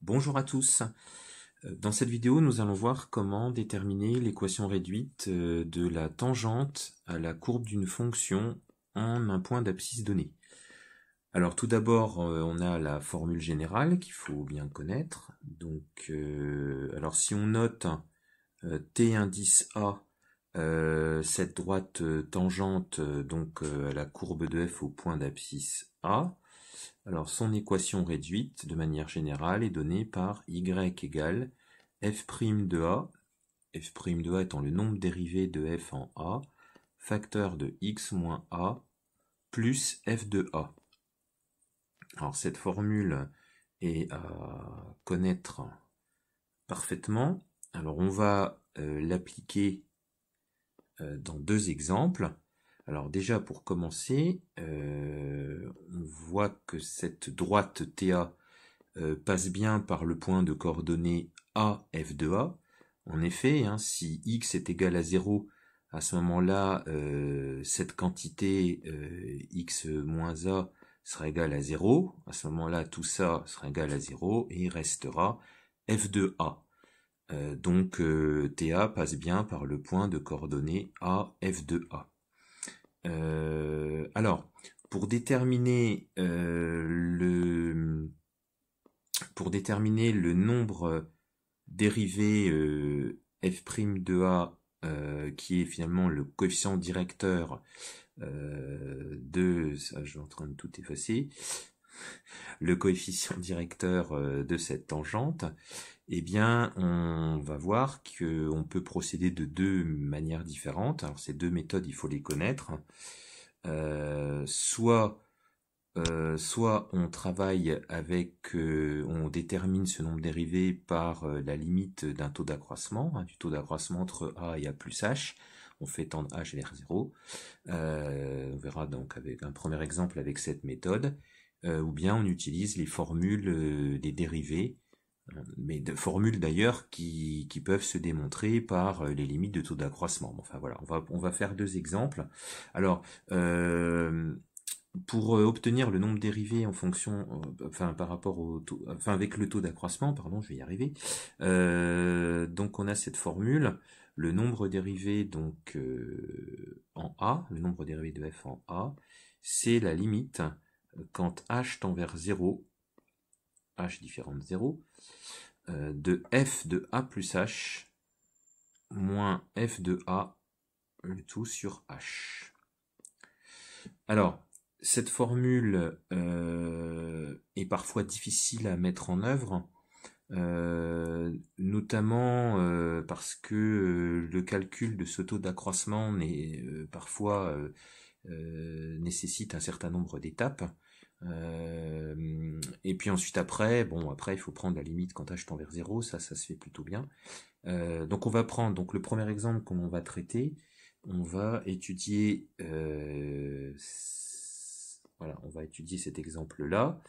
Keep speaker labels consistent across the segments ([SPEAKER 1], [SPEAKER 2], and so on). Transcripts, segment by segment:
[SPEAKER 1] Bonjour à tous. Dans cette vidéo, nous allons voir comment déterminer l'équation réduite de la tangente à la courbe d'une fonction en un point d'abscisse donné. Alors tout d'abord, on a la formule générale qu'il faut bien connaître. Donc, alors si on note T indice A, cette droite tangente donc à la courbe de f au point d'abscisse A, alors son équation réduite de manière générale est donnée par y égale f' de A, f' de A étant le nombre dérivé de f en A, facteur de x moins A, plus f de A. Alors cette formule est à connaître parfaitement. Alors on va l'appliquer dans deux exemples. Alors déjà pour commencer, on voit que cette droite TA passe bien par le point de coordonnées A, f de A. En effet, si x est égal à 0, à ce moment-là, cette quantité x moins a sera égale à 0. À ce moment-là, tout ça sera égal à 0 et il restera f de a. Donc TA passe bien par le point de coordonnées A, f de A. Alors, pour déterminer le nombre dérivé f' de A, qui est finalement le coefficient directeur ça je suis en train de tout effacer, le coefficient directeur de cette tangente, eh bien, on va voir qu'on peut procéder de deux manières différentes. Alors, ces deux méthodes, il faut les connaître. Soit on travaille avec, on détermine ce nombre dérivé par la limite d'un taux d'accroissement, du taux d'accroissement entre A et A plus H. On fait tendre H vers 0. On verra donc avec un premier exemple avec cette méthode. Ou bien on utilise les formules des dérivés, mais de formules d'ailleurs qui peuvent se démontrer par les limites de taux d'accroissement. Enfin voilà, on va faire deux exemples. Alors, pour obtenir le nombre dérivé en fonction, enfin par rapport au taux, enfin avec le taux d'accroissement, pardon, je vais y arriver. Donc on a cette formule, le nombre dérivé donc en A, le nombre dérivé de f en A, c'est la limite quand h tend vers 0, h différent de 0, de f de a plus h moins f de a, le tout sur h. Alors, cette formule est parfois difficile à mettre en œuvre, notamment parce que le calcul de ce taux d'accroissement parfois nécessite un certain nombre d'étapes. Et puis ensuite après il faut prendre la limite quand h tend vers 0, ça se fait plutôt bien. Donc on va prendre donc le premier exemple qu'on va traiter, on va étudier voilà, on va étudier cet exemple-là.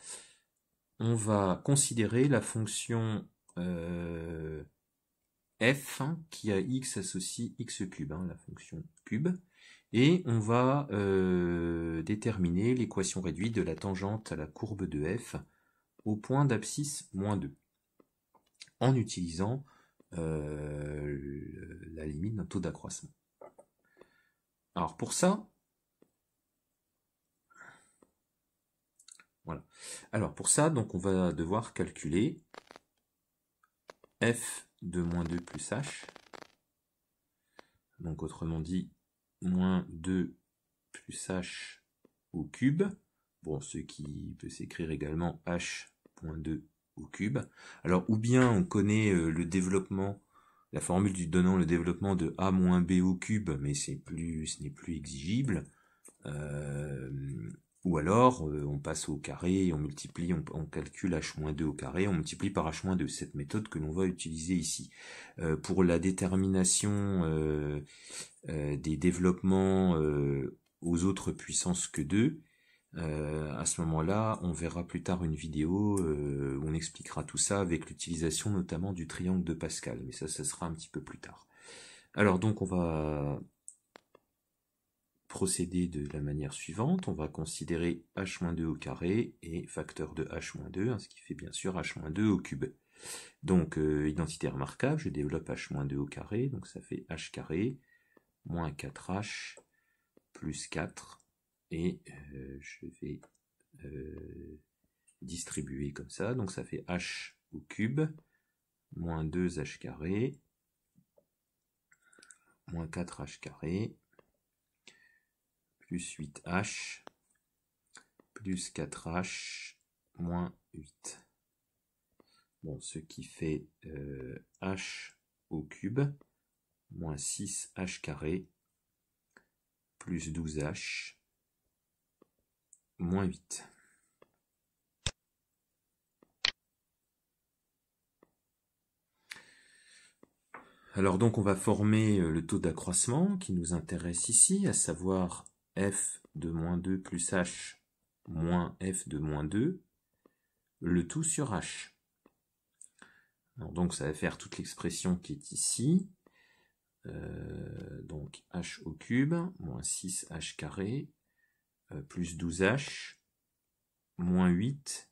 [SPEAKER 1] On va considérer la fonction f qui a x associe x cube, la fonction cube, et on va déterminer l'équation réduite de la tangente à la courbe de f au point d'abscisse moins 2, en utilisant la limite d'un taux d'accroissement. Alors pour ça, voilà. Alors pour ça, donc on va devoir calculer f de moins 2 plus h, donc autrement dit, moins 2 plus h au cube, bon, ce qui peut s'écrire également h.2 au cube. Alors, ou bien on connaît le développement, la formule donnant le développement de a moins b au cube, mais ce n'est plus exigible. Ou alors, on passe au carré, on multiplie, on calcule h-2 au carré, on multiplie par h-2, cette méthode que l'on va utiliser ici. Pour la détermination des développements aux autres puissances que 2, à ce moment-là, on verra plus tard une vidéo où on expliquera tout ça avec l'utilisation notamment du triangle de Pascal, mais ça sera un petit peu plus tard. Alors donc on va procéder de la manière suivante. On va considérer h-2 au carré et facteur de h-2, hein, ce qui fait bien sûr h-2 au cube. Donc, identité remarquable, je développe h-2 au carré, donc ça fait h carré, moins 4h, plus 4, et je vais distribuer comme ça, donc ça fait h au cube, moins 2h carré, moins 4h carré, plus 8h, plus 4h, moins 8. Bon, ce qui fait h au cube, moins 6h carré, plus 12h, moins 8. Alors donc on va former le taux d'accroissement qui nous intéresse ici, à savoir f de moins 2 plus h moins f de moins 2, le tout sur h. Alors donc ça va faire toute l'expression qui est ici, donc h au cube, moins 6h carré, plus 12h, moins 8,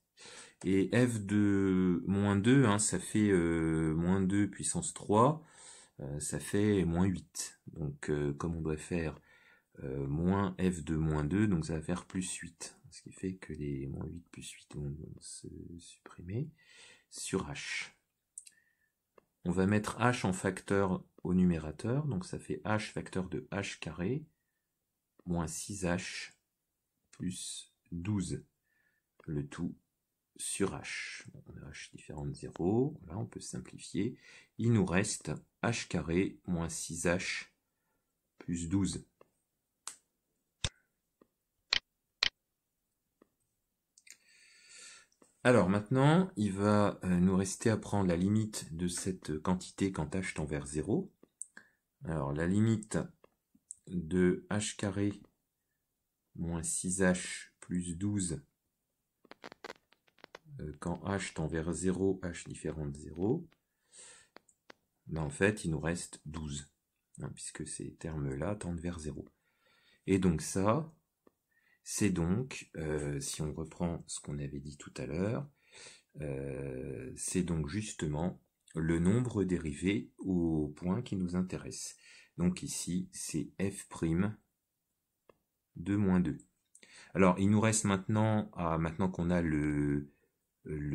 [SPEAKER 1] et f de moins 2, hein, ça fait moins 2 puissance 3, ça fait moins 8. Donc comme on doit faire moins f de moins 2, donc ça va faire plus 8. Ce qui fait que les moins 8 plus 8 vont se supprimer sur h. On va mettre h en facteur au numérateur, donc ça fait h facteur de h carré, moins 6h, plus 12, le tout sur h. Bon, on a h différent de 0, voilà, on peut simplifier. Il nous reste h carré moins 6h plus 12. Alors maintenant, il va nous rester à prendre la limite de cette quantité quand h tend vers 0. Alors la limite de h carré moins 6h plus 12 quand h tend vers 0, h différent de 0, ben en fait il nous reste 12, hein, puisque ces termes-là tendent vers 0. Et donc ça, c'est donc, si on reprend ce qu'on avait dit tout à l'heure, c'est donc justement le nombre dérivé au point qui nous intéresse. Donc ici, c'est f' de moins 2. Alors, il nous reste maintenant, maintenant qu'on a le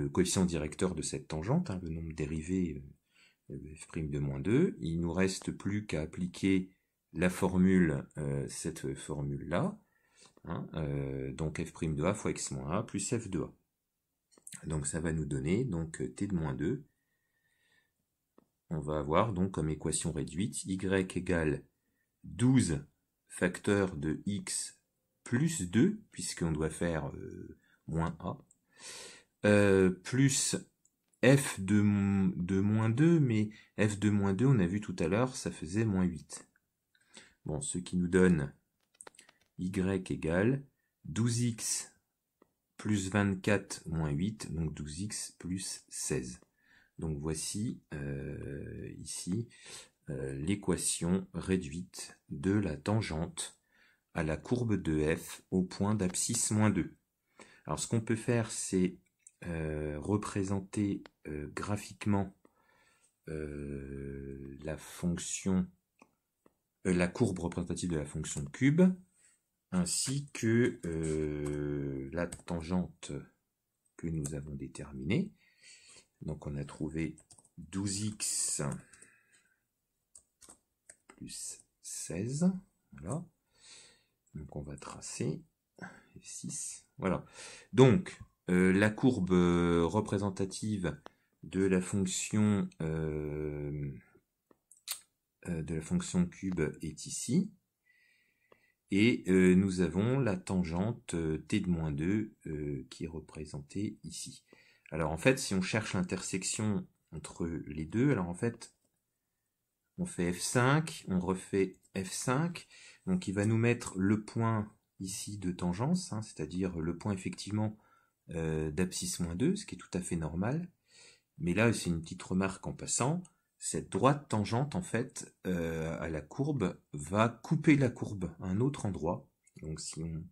[SPEAKER 1] coefficient directeur de cette tangente, hein, le nombre dérivé f' de moins 2, il nous reste plus qu'à appliquer la formule, cette formule-là, hein, donc f' de a fois x moins a plus f de a. Donc ça va nous donner donc t de moins 2. On va avoir donc comme équation réduite y égale 12 facteur de x plus 2, puisqu'on doit faire moins a, plus f de moins 2, mais f de moins 2, on a vu tout à l'heure, ça faisait moins 8. Bon, ce qui nous donne y égale 12x plus 24 moins 8, donc 12x plus 16. Donc voici ici l'équation réduite de la tangente à la courbe de f au point d'abscisse moins 2. Alors ce qu'on peut faire, c'est représenter graphiquement la fonction, la courbe représentative de la fonction cube, ainsi que la tangente que nous avons déterminée. Donc on a trouvé 12x plus 16, voilà. Donc on va tracer 6, voilà. Donc la courbe représentative de la fonction cube est ici. Et nous avons la tangente t de moins 2 qui est représentée ici. Alors en fait, si on cherche l'intersection entre les deux, alors en fait, on fait F5, on refait F5, donc il va nous mettre le point ici de tangence, hein, c'est-à-dire le point effectivement d'abscisse moins 2, ce qui est tout à fait normal. Mais là, c'est une petite remarque en passant, cette droite tangente, en fait, à la courbe, va couper la courbe à un autre endroit. Donc si on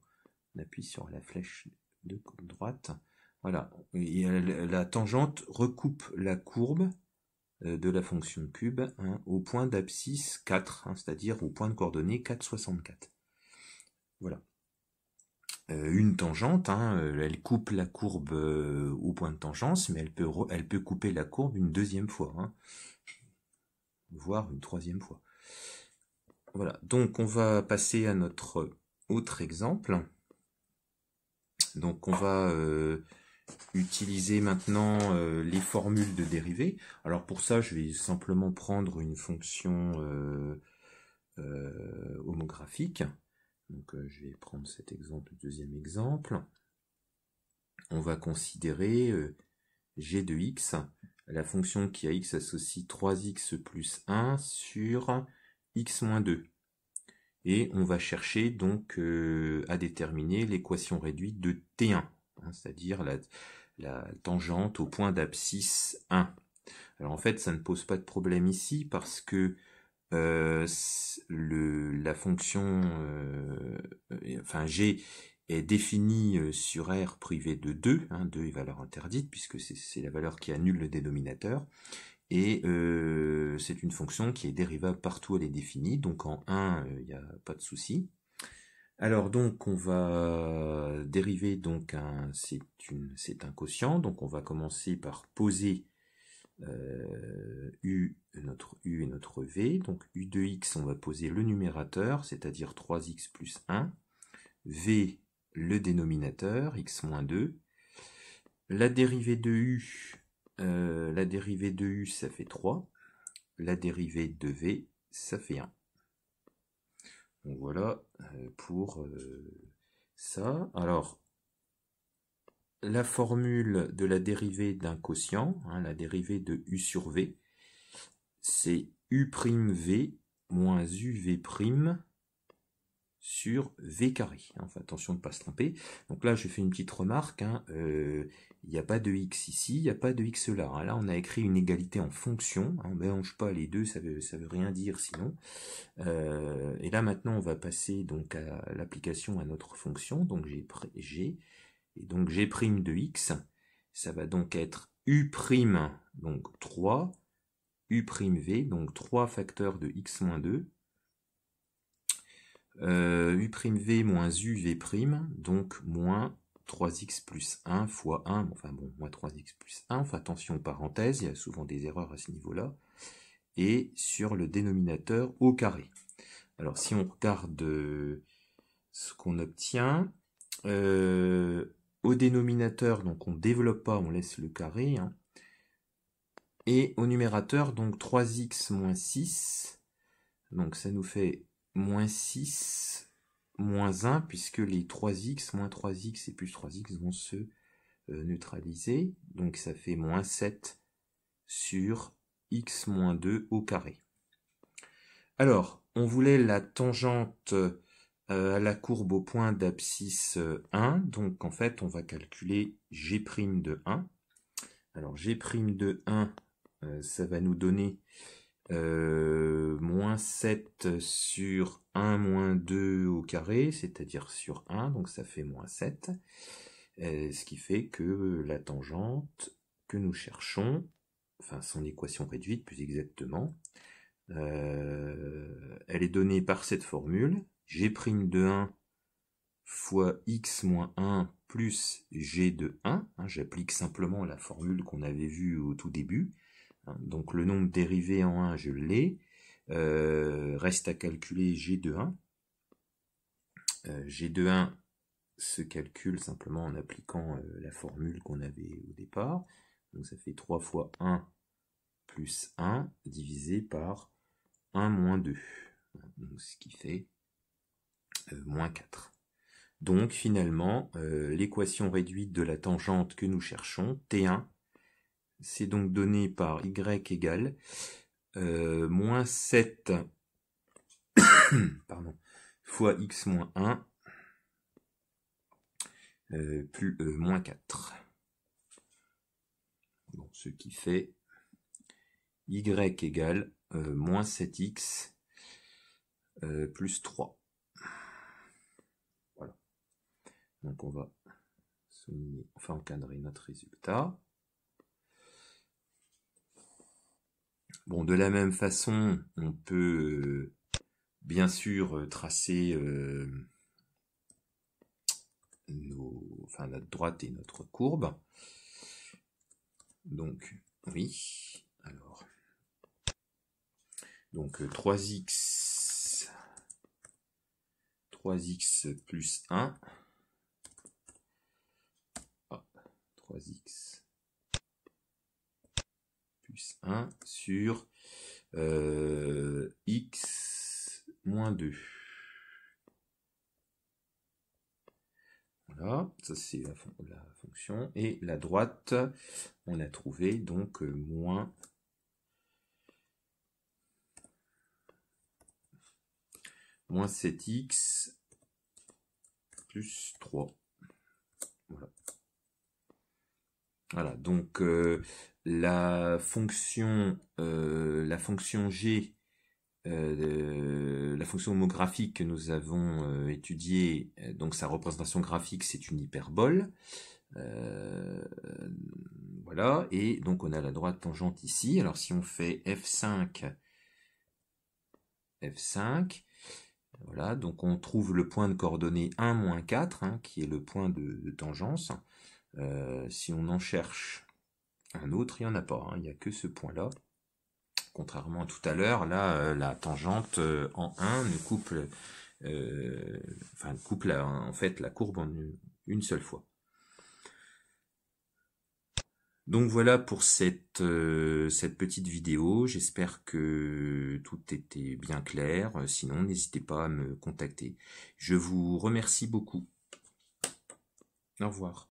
[SPEAKER 1] appuie sur la flèche de droite, voilà, et la tangente recoupe la courbe de la fonction cube au point d'abscisse 4, c'est-à-dire au point de coordonnées 4,64. Voilà. Une tangente, elle coupe la courbe au point de tangence, mais elle peut couper la courbe une deuxième fois, voire une troisième fois. Voilà, donc on va passer à notre autre exemple. Donc on va utiliser maintenant les formules de dérivée. Alors pour ça, je vais simplement prendre une fonction homographique. Donc je vais prendre cet exemple, deuxième exemple. On va considérer g de x, la fonction qui à x associe 3x plus 1 sur x moins 2. Et on va chercher donc à déterminer l'équation réduite de T1, c'est-à-dire la tangente au point d'abscisse 1. Alors en fait, ça ne pose pas de problème ici parce que la fonction, enfin g est définie sur R privé de 2, 2 est valeur interdite puisque c'est la valeur qui annule le dénominateur. Et c'est une fonction qui est dérivable partout où elle est définie, donc en 1, il n'y a pas de souci. Alors donc on va dériver donc c'est un quotient, donc on va commencer par poser notre U et notre V, donc U de x on va poser le numérateur, c'est-à-dire 3x plus 1, V le dénominateur, x moins 2, la dérivée de U, ça fait 3, la dérivée de V, ça fait 1. Donc voilà pour ça. Alors, la formule de la dérivée d'un quotient, la dérivée de U sur V, c'est U'V moins UV' sur V carré. Enfin, attention de ne pas se tromper. Donc là, je fais une petite remarque. Il n'y a pas de x ici, il n'y a pas de x là. Là, on a écrit une égalité en fonction. On ne mélange pas les deux, ça veut rien dire sinon. Et là, maintenant, on va passer donc à l'application à notre fonction. Donc G, et donc G' de x, ça va donc être U', donc 3, U'V, donc 3 facteurs de x moins 2, U'V moins UV', donc moins 3x plus 1 fois 1, enfin bon, moins 3x plus 1, enfin attention aux parenthèses, il y a souvent des erreurs à ce niveau-là, et sur le dénominateur au carré. Alors si on regarde ce qu'on obtient, au dénominateur, donc on ne développe pas, on laisse le carré, et au numérateur, donc 3x moins 6, donc ça nous fait moins 6, moins 1, puisque les 3x, moins 3x et plus 3x vont se neutraliser, donc ça fait moins 7 sur x moins 2 au carré. Alors, on voulait la tangente à la courbe au point d'abscisse 1, donc en fait on va calculer G' de 1. Alors G' de 1, ça va nous donner moins 7 sur 1 moins 2 au carré, c'est-à-dire sur 1, donc ça fait moins 7, ce qui fait que la tangente que nous cherchons, enfin son équation réduite plus exactement, elle est donnée par cette formule, G' de 1 fois x moins 1 plus g de 1, j'applique simplement la formule qu'on avait vue au tout début, donc le nombre dérivé en 1 je l'ai, reste à calculer g de 1, g de 1 se calcule simplement en appliquant la formule qu'on avait au départ, donc ça fait 3 fois 1 plus 1 divisé par 1 moins 2, donc ce qui fait moins 4. Donc finalement, l'équation réduite de la tangente que nous cherchons, T1, c'est donc donné par y égale moins 7 pardon, fois x moins 1 plus moins 4. Bon, ce qui fait y égale moins 7x plus 3. Voilà. Donc on va souligner, enfin encadrer notre résultat. Bon, de la même façon, on peut bien sûr tracer notre droite et notre courbe. Donc, oui, alors, donc 3x plus 1, 3x plus 1 sur x moins 2. Voilà, ça c'est la fonction. Et la droite, on a trouvé donc moins 7x plus 3. Voilà. Voilà, donc la fonction g, la fonction homographique que nous avons étudiée, donc sa représentation graphique, c'est une hyperbole. Voilà, et donc on a la droite tangente ici. Alors si on fait F5, voilà, donc on trouve le point de coordonnées 1, moins 4, hein, qui est le point de tangence. Si on en cherche un autre, il n'y en a pas, hein, il n'y a que ce point-là. Contrairement à tout à l'heure, là, la tangente en 1 ne coupe, en fait la courbe en une seule fois. Donc voilà pour cette petite vidéo, j'espère que tout était bien clair, sinon n'hésitez pas à me contacter. Je vous remercie beaucoup. Au revoir.